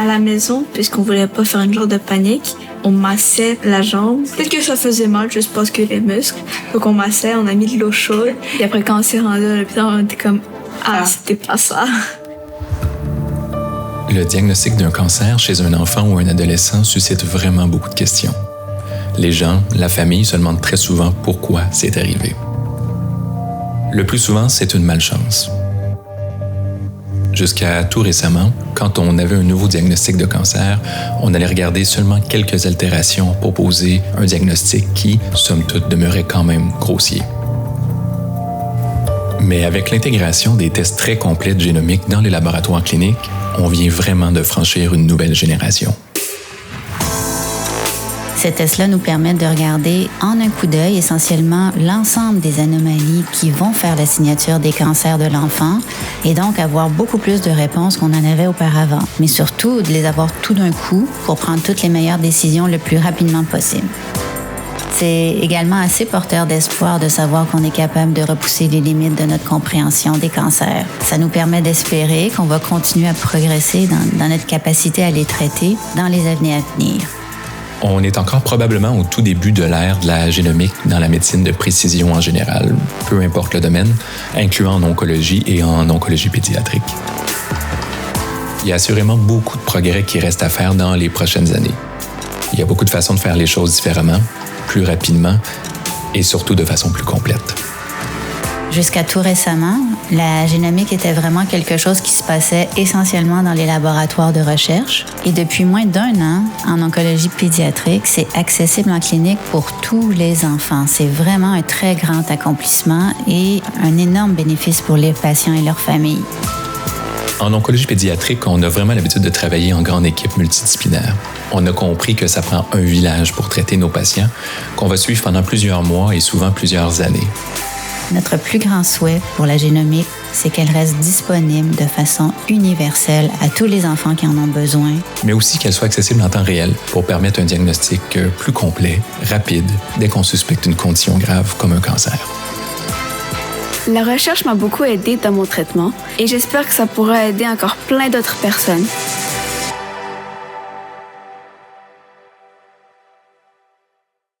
À la maison, puisqu'on voulait pas faire une genre de panique, on massait la jambe. Peut-être que ça faisait mal, juste parce que les muscles. Donc on massait, on a mis de l'eau chaude. Et après, quand on s'est rendu à l'hôpital, on était comme « Ah, c'était pas ça ». Le diagnostic d'un cancer chez un enfant ou un adolescent suscite vraiment beaucoup de questions. Les gens, la famille se demandent très souvent pourquoi c'est arrivé. Le plus souvent, c'est une malchance. Jusqu'à tout récemment, quand on avait un nouveau diagnostic de cancer, on allait regarder seulement quelques altérations pour poser un diagnostic qui, somme toute, demeurait quand même grossier. Mais avec l'intégration des tests très complets de génomique dans les laboratoires cliniques, on vient vraiment de franchir une nouvelle génération. Ces tests-là nous permettent de regarder en un coup d'œil essentiellement l'ensemble des anomalies qui vont faire la signature des cancers de l'enfant et donc avoir beaucoup plus de réponses qu'on en avait auparavant, mais surtout de les avoir tout d'un coup pour prendre toutes les meilleures décisions le plus rapidement possible. C'est également assez porteur d'espoir de savoir qu'on est capable de repousser les limites de notre compréhension des cancers. Ça nous permet d'espérer qu'on va continuer à progresser dans notre capacité à les traiter dans les années à venir. On est encore probablement au tout début de l'ère de la génomique dans la médecine de précision en général, peu importe le domaine, incluant en oncologie et en oncologie pédiatrique. Il y a assurément beaucoup de progrès qui restent à faire dans les prochaines années. Il y a beaucoup de façons de faire les choses différemment, plus rapidement et surtout de façon plus complète. Jusqu'à tout récemment, la génomique était vraiment quelque chose qui se passait essentiellement dans les laboratoires de recherche. Et depuis moins d'1 an, en oncologie pédiatrique, c'est accessible en clinique pour tous les enfants. C'est vraiment un très grand accomplissement et un énorme bénéfice pour les patients et leurs familles. En oncologie pédiatrique, on a vraiment l'habitude de travailler en grande équipe multidisciplinaire. On a compris que ça prend un village pour traiter nos patients, qu'on va suivre pendant plusieurs mois et souvent plusieurs années. Notre plus grand souhait pour la génomique, c'est qu'elle reste disponible de façon universelle à tous les enfants qui en ont besoin. Mais aussi qu'elle soit accessible en temps réel pour permettre un diagnostic plus complet, rapide, dès qu'on suspecte une condition grave comme un cancer. La recherche m'a beaucoup aidée dans mon traitement et j'espère que ça pourra aider encore plein d'autres personnes.